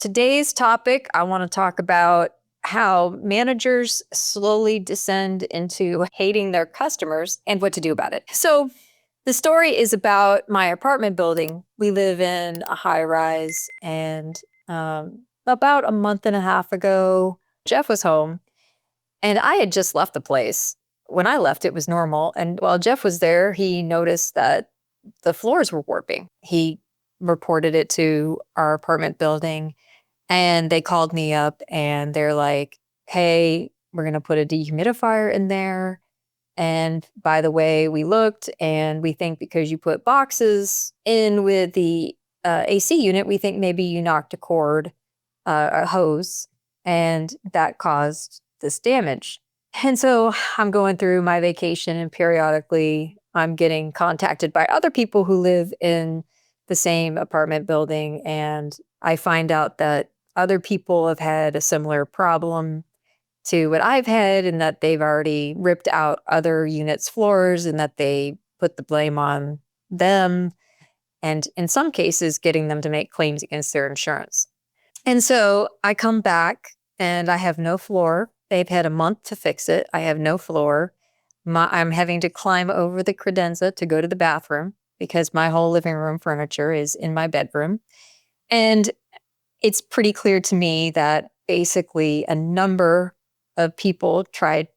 Today's topic, I want to talk about how managers slowly descend into hating their customers and what to do about it. So, the story is about my apartment building. We live in a high rise, and about a month and a half ago, Jeff was home, and I had just left the place. When I left, it was normal. And while Jeff was there, he noticed that the floors were warping. He reported it to our apartment building, and they called me up and they're like, hey, we're going to put a dehumidifier in there. And by the way, we looked and we think because you put boxes in with the AC unit, we think maybe you knocked a cord, a hose, and that caused this damage. And so I'm going through my vacation, and periodically I'm getting contacted by other people who live in the same apartment building. And I find out that other people have had a similar problem to what I've had, and that they've already ripped out other units' floors and that they put the blame on them. And in some cases, getting them to make claims against their insurance. And so I come back and I have no floor. They've had a month to fix it. I have no floor. I'm having to climb over the credenza to go to the bathroom because my whole living room furniture is in my bedroom. And it's pretty clear to me that basically a number of people tried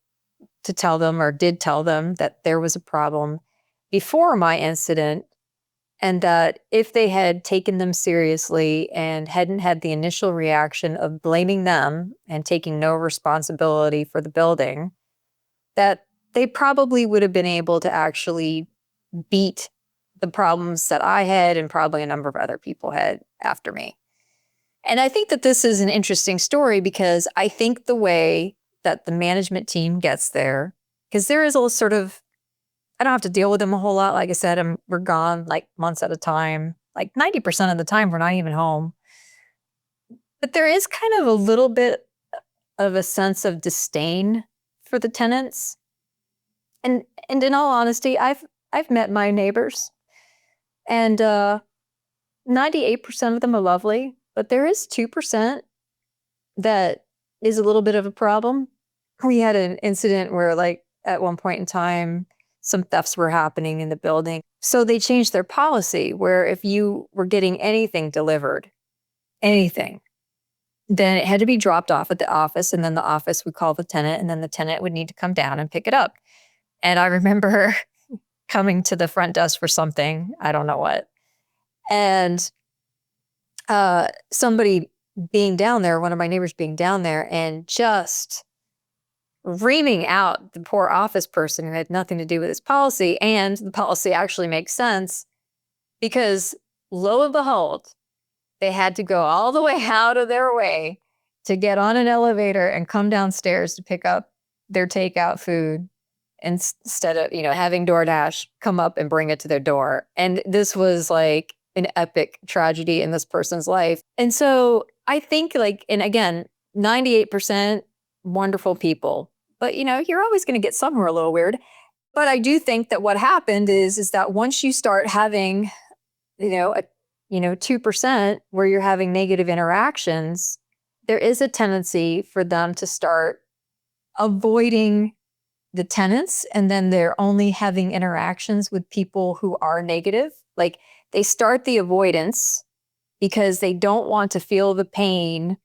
to tell them or did tell them that there was a problem before my incident, and that if they had taken them seriously and hadn't had the initial reaction of blaming them and taking no responsibility for the building, that they probably would have been able to actually beat the problems that I had and probably a number of other people had after me. And I think that this is an interesting story because I think the way that the management team gets there, because there is a sort of, I don't have to deal with them a whole lot. Like I said, we're gone like months at a time. Like 90% of the time, we're not even home. But there is kind of a little bit of a sense of disdain for the tenants. And in all honesty, I've met my neighbors, and 98% of them are lovely, but there is 2% that is a little bit of a problem. We had an incident where, like, at one point in time, some thefts were happening in the building. So they changed their policy where if you were getting anything delivered, anything, then it had to be dropped off at the office, and then the office would call the tenant, and then the tenant would need to come down and pick it up. And I remember coming to the front desk for something, I don't know what, and somebody being down there, one of my neighbors being down there, and just reaming out the poor office person who had nothing to do with his policy. And the policy actually makes sense because, lo and behold, they had to go all the way out of their way to get on an elevator and come downstairs to pick up their takeout food instead of, having DoorDash come up and bring it to their door. And this was like an epic tragedy in this person's life. And so I think, like, and again, 98% wonderful people, but you're always going to get some who are a little weird. But I do think that what happened is that once you start having, 2% where you're having negative interactions, there is a tendency for them to start avoiding the tenants, and then they're only having interactions with people who are negative. Like, they start the avoidance because they don't want to feel the pain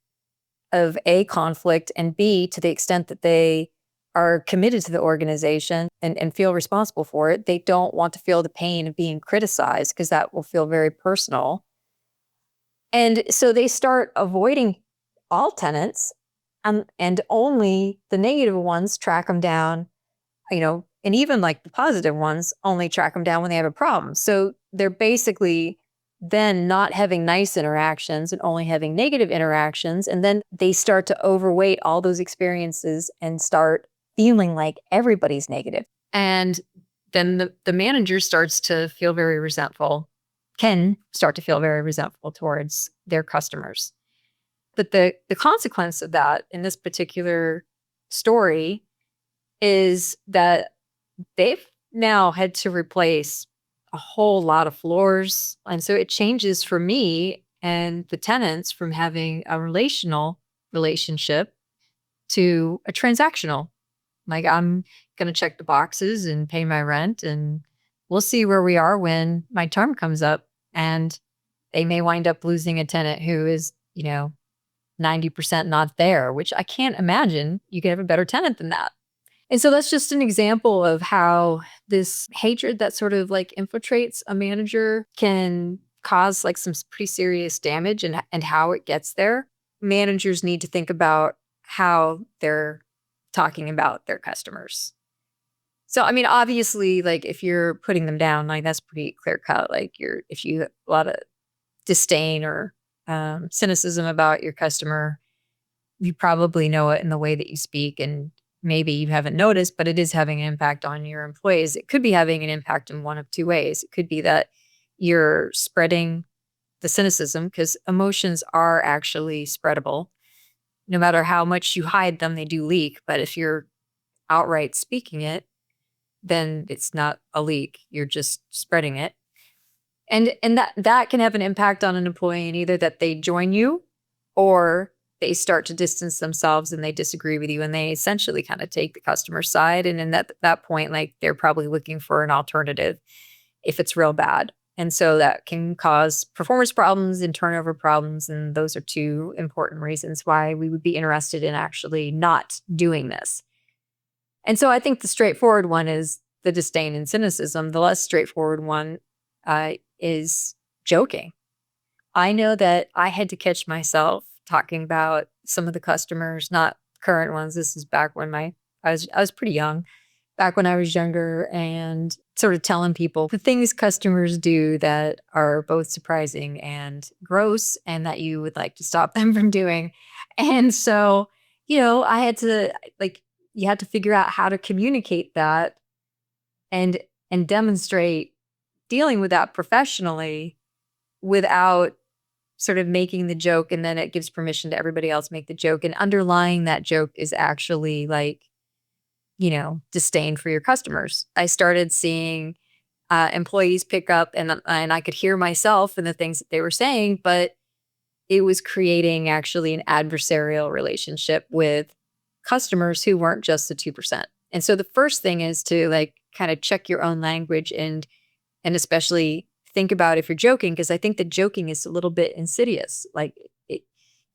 of A, conflict, and B, to the extent that they are committed to the organization and feel responsible for it, they don't want to feel the pain of being criticized because that will feel very personal. And so they start avoiding all tenants, and only the negative ones track them down, and even like the positive ones only track them down when they have a problem. So they're basically then not having nice interactions and only having negative interactions. And then they start to overweight all those experiences and start feeling like everybody's negative. And then the manager starts to feel very resentful, can start to feel very resentful towards their customers. But the consequence of that in this particular story is that they've now had to replace a whole lot of floors. And so it changes for me and the tenants from having a relational relationship to a transactional. Like, I'm going to check the boxes and pay my rent, and we'll see where we are when my term comes up. And they may wind up losing a tenant who is, 90% not there, which I can't imagine you could have a better tenant than that. And so that's just an example of how this hatred that sort of like infiltrates a manager can cause like some pretty serious damage, and how it gets there. Managers need to think about how they're talking about their customers. So, I mean, obviously, like if you're putting them down, like that's pretty clear cut. Like if you have a lot of disdain or cynicism about your customer, you probably know it in the way that you speak, and maybe you haven't noticed, but it is having an impact on your employees. It could be having an impact in one of two ways. It could be that you're spreading the cynicism, because emotions are actually spreadable. No matter how much you hide them, they do leak. But if you're outright speaking it, then it's not a leak. You're just spreading it. And that can have an impact on an employee in either that they join you, or they start to distance themselves and they disagree with you, and they essentially kind of take the customer's side. And in that point, like they're probably looking for an alternative if it's real bad. And so that can cause performance problems and turnover problems. And those are two important reasons why we would be interested in actually not doing this. And so I think the straightforward one is the disdain and cynicism. The less straightforward one is joking. I know that I had to catch myself talking about some of the customers, not current ones. This is back when I was pretty young, back when I was younger, and sort of telling people the things customers do that are both surprising and gross, and that you would like to stop them from doing. And so, I had to you had to figure out how to communicate that and demonstrate dealing with that professionally without sort of making the joke, and then it gives permission to everybody else make the joke. And underlying that joke is actually disdain for your customers. I started seeing employees pick up, and I could hear myself in the things that they were saying, but it was creating actually an adversarial relationship with customers who weren't just the 2%. And so the first thing is to kind of check your own language, and especially think about if you're joking, because I think that joking is a little bit insidious.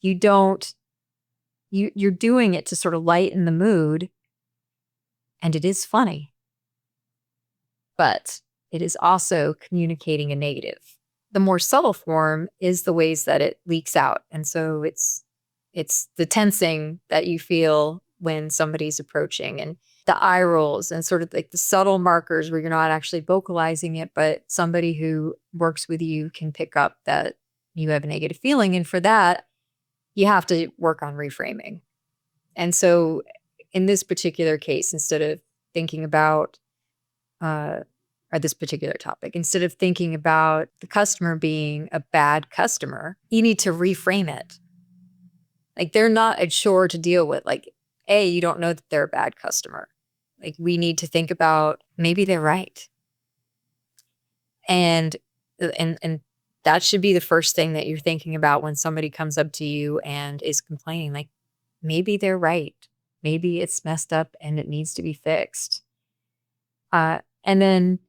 You're doing it to sort of lighten the mood, and it is funny, but it is also communicating a negative. The more subtle form is the ways that it leaks out. And so it's the tensing that you feel when somebody's approaching, and the eye rolls, and sort of like the subtle markers where you're not actually vocalizing it, but somebody who works with you can pick up that you have a negative feeling. And for that, you have to work on reframing. And so in this particular case, instead of thinking about or this particular topic, instead of thinking about the customer being a bad customer, you need to reframe it. Like, they're not a chore to deal with. You don't know that they're a bad customer. We need to think about, maybe they're right. And that should be the first thing that you're thinking about when somebody comes up to you and is complaining. Maybe they're right. Maybe it's messed up and it needs to be fixed. And then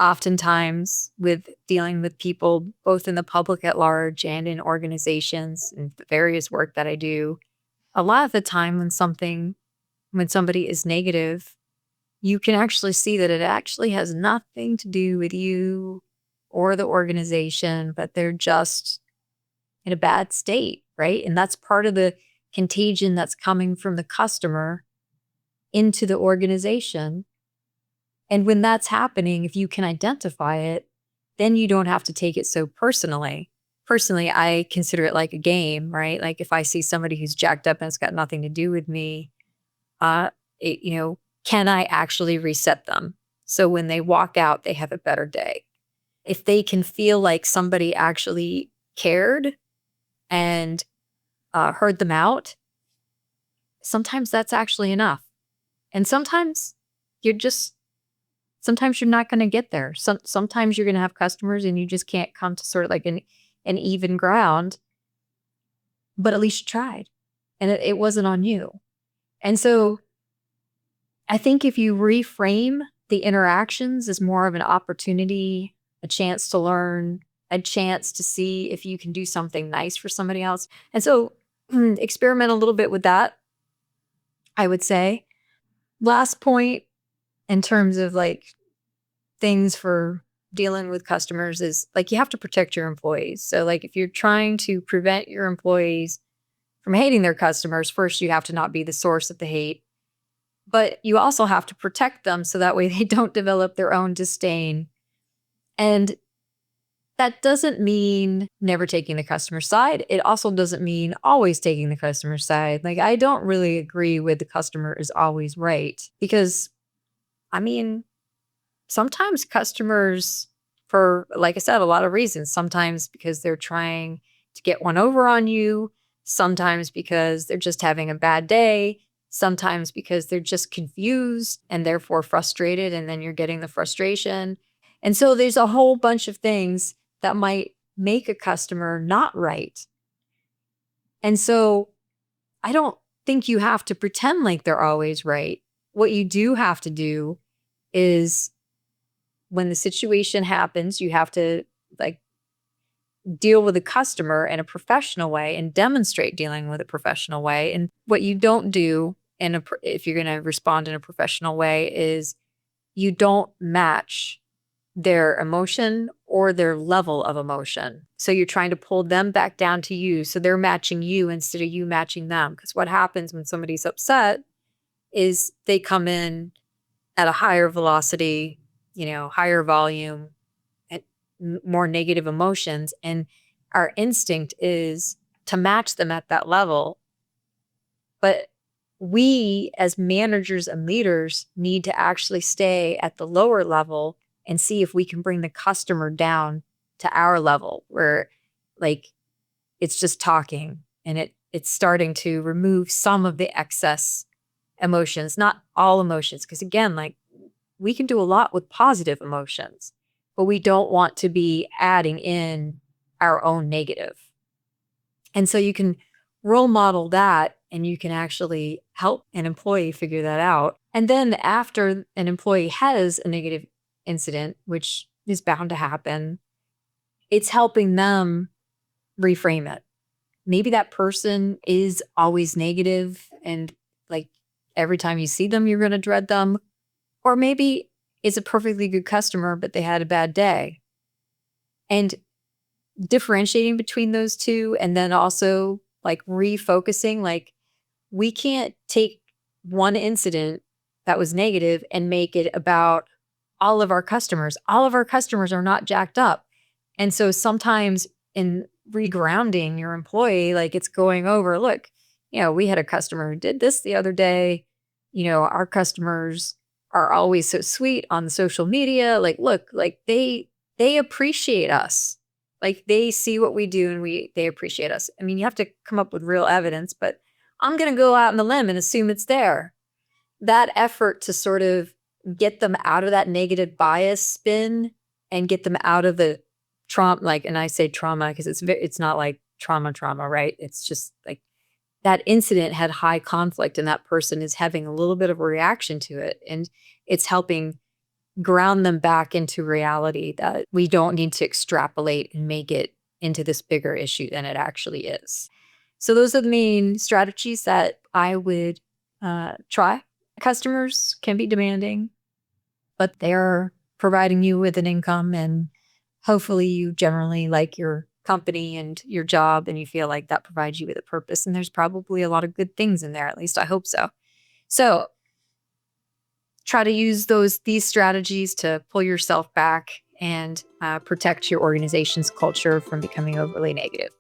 oftentimes with dealing with people, both in the public at large and in organizations and the various work that I do, a lot of the time when somebody is negative, you can actually see that it actually has nothing to do with you or the organization, but they're just in a bad state, right? And that's part of the contagion that's coming from the customer into the organization. And when that's happening, if you can identify it, then you don't have to take it so personally. Personally, I consider it like a game, right? If I see somebody who's jacked up and it's got nothing to do with me, can I actually reset them so when they walk out, they have a better day? If they can feel like somebody actually cared and heard them out, sometimes that's actually enough. And sometimes you're not going to get there. Sometimes you're going to have customers and you just can't come to sort of an and even ground, but at least you tried and it wasn't on you. And so I think if you reframe the interactions as more of an opportunity, a chance to learn, a chance to see if you can do something nice for somebody else. And so experiment a little bit with that, I would say. Last point in terms of like things for dealing with customers is like you have to protect your employees. So like if you're trying to prevent your employees from hating their customers, first you have to not be the source of the hate. But you also have to protect them so that way they don't develop their own disdain. And that doesn't mean never taking the customer's side. It also doesn't mean always taking the customer's side. Like, I don't really agree with the customer is always right because, I mean, sometimes customers, for, like I said, a lot of reasons, sometimes because they're trying to get one over on you, sometimes because they're just having a bad day, sometimes because they're just confused and therefore frustrated, and then you're getting the frustration. And so there's a whole bunch of things that might make a customer not right. And so I don't think you have to pretend like they're always right. What you do have to do is when the situation happens, you have to like deal with a customer in a professional way and demonstrate dealing with a professional way. And what you don't do if you're going to respond in a professional way is you don't match their emotion or their level of emotion. So you're trying to pull them back down to you. So they're matching you instead of you matching them. Because what happens when somebody's upset is they come in at a higher velocity, higher volume, and more negative emotions. And our instinct is to match them at that level. But we as managers and leaders need to actually stay at the lower level and see if we can bring the customer down to our level where like it's just talking and it's starting to remove some of the excess emotions, not all emotions. Because again, like we can do a lot with positive emotions, but we don't want to be adding in our own negative. And so you can role model that and you can actually help an employee figure that out. And then after an employee has a negative incident, which is bound to happen, it's helping them reframe it. Maybe that person is always negative and like every time you see them, you're going to dread them. Or maybe it's a perfectly good customer, but they had a bad day. And differentiating between those two and then also like refocusing, like we can't take one incident that was negative and make it about all of our customers. All of our customers are not jacked up. And so sometimes in regrounding your employee, like it's going over, look, we had a customer who did this the other day. Our customers are always so sweet on the social media. Like, look, like they appreciate us. Like they see what we do and they appreciate us. I mean, you have to come up with real evidence, but I'm going to go out on the limb and assume it's there. That effort to sort of get them out of that negative bias spin and get them out of the trauma, and I say trauma because it's not like trauma, right? It's just like that incident had high conflict and that person is having a little bit of a reaction to it. And it's helping ground them back into reality that we don't need to extrapolate and make it into this bigger issue than it actually is. So those are the main strategies that I would try. Customers can be demanding, but they're providing you with an income and hopefully you generally like your company and your job and you feel like that provides you with a purpose. And there's probably a lot of good things in there. At least I hope so. So try to use these strategies to pull yourself back and protect your organization's culture from becoming overly negative.